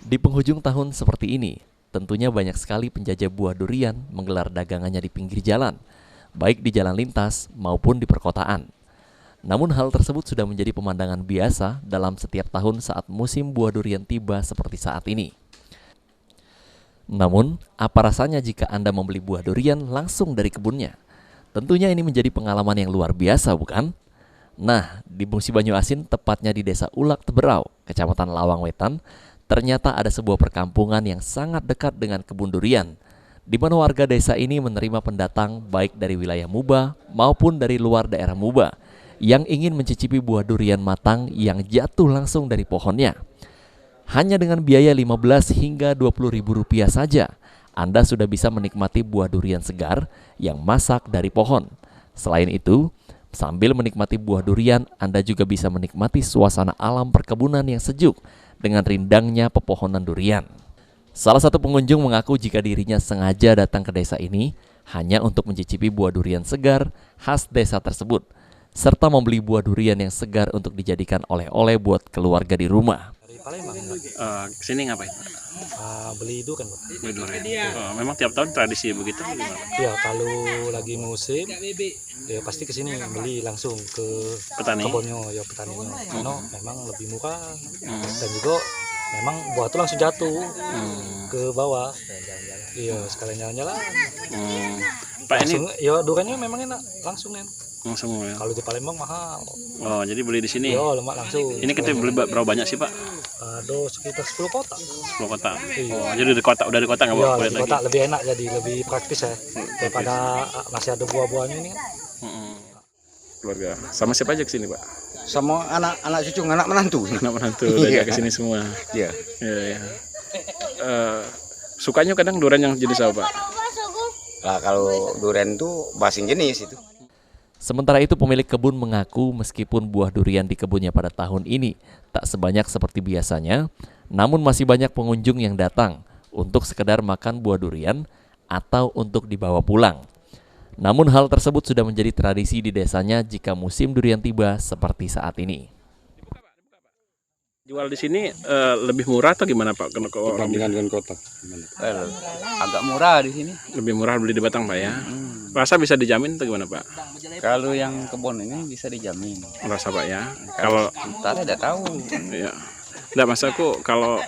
Di penghujung tahun seperti ini, tentunya banyak sekali penjajah buah durian menggelar dagangannya di pinggir jalan, baik di jalan lintas maupun di perkotaan. Namun hal tersebut sudah menjadi pemandangan biasa dalam setiap tahun saat musim buah durian tiba seperti saat ini. Namun, apa rasanya jika Anda membeli buah durian langsung dari kebunnya? Tentunya ini menjadi pengalaman yang luar biasa, bukan? Nah, di Musi Banyu Asin, tepatnya di Desa Ulak Teberau, Kecamatan Lawang Wetan, ternyata ada sebuah perkampungan yang sangat dekat dengan kebun durian, di mana warga desa ini menerima pendatang baik dari wilayah Muba maupun dari luar daerah Muba yang ingin mencicipi buah durian matang yang jatuh langsung dari pohonnya. Hanya dengan biaya 15 hingga 20 ribu rupiah saja, Anda sudah bisa menikmati buah durian segar yang masak dari pohon. Selain itu, sambil menikmati buah durian, Anda juga bisa menikmati suasana alam perkebunan yang sejuk dengan rindangnya pepohonan durian. Salah satu pengunjung mengaku jika dirinya sengaja datang ke desa ini hanya untuk mencicipi buah durian segar khas desa tersebut, serta membeli buah durian yang segar untuk dijadikan oleh-oleh buat keluarga di rumah. Palembang. Kesini ngapain? Beli itu kan, Pak. Beli durian. Memang tiap tahun tradisi begitu gimana? Ya kalau lagi musim, ya pasti kesini beli langsung ke Petani? kebunnya, ya petaninya. Karena memang lebih murah dan juga memang buah itu langsung jatuh ke bawah. Iya sekalian jalan-jalan. Pak ini Langsung, ya duriannya memang enak langsung kan. langsung ya? Kalau di Palembang mahal. Oh jadi beli di sini? Ya lemak langsung. Ini kita beli berapa banyak sih Pak? Ada sekitar 10 kotak. 10 kotak? Iya. Oh jadi di kota, udah di kota nggak Ya, bawa di lagi? kotak lebih enak jadi lebih praktis ya daripada masih ada buah-buahnya ini kan. Keluarga. Sama siapa aja kesini Pak? Sama anak cucu, anak menantu. Anak menantu udah kesini semua? Iya. Iya. Sukanya kadang durian yang jenis apa Pak? Nah, kalau durian itu basing jenis itu. Sementara itu pemilik kebun mengaku meskipun buah durian di kebunnya pada tahun ini tak sebanyak seperti biasanya, namun masih banyak pengunjung yang datang untuk sekedar makan buah durian atau untuk dibawa pulang. Namun hal tersebut sudah menjadi tradisi di desanya jika musim durian tiba seperti saat ini. Jual di sini lebih murah atau gimana Pak? Perbandingan dengan kota. Agak murah di sini. Lebih murah beli di Batang Pak ya? Rasa bisa dijamin atau gimana Pak? Kalau yang kebun ini bisa dijamin. Rasa Pak ya? Kalau Kita tidak tahu. ya, enggak masaku kalau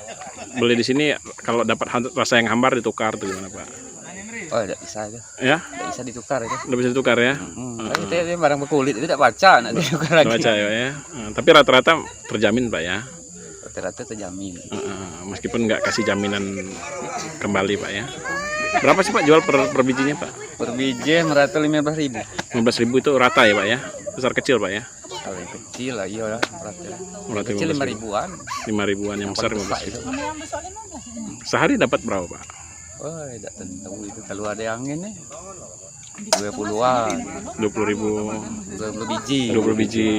beli di sini kalau dapat rasa yang hambar ditukar atau gimana Pak? Oh, tidak bisa aja. Ya? Tidak bisa ditukar itu. Udah bisa ditukar ya? Itu barang berkulit itu tidak baca, nanti ditukar lagi. Baca ya. Tapi rata-rata terjamin Pak ya? Rata-rata terjamin. Meskipun nggak kasih jaminan kembali Pak ya. Berapa sih Pak jual per bijinya Pak? Per biji merata 15.000. 15.000 itu rata ya Pak ya? Besar kecil Pak ya? Kalau yang kecil lah, iya lah. Rata Kecil 15.000. 5.000-an. 5.000-an yang besar Besar 15.000. itu. Sehari dapat berapa Pak? Oh, tidak tentu itu kalau ada angin nih. 20-an, 20.000, 20 biji. 20 biji.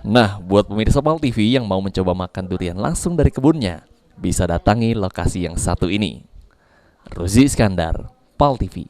Nah, buat pemirsa PAL TV yang mau mencoba makan durian langsung dari kebunnya, bisa datangi lokasi yang satu ini. Ruzi Iskandar, PAL TV.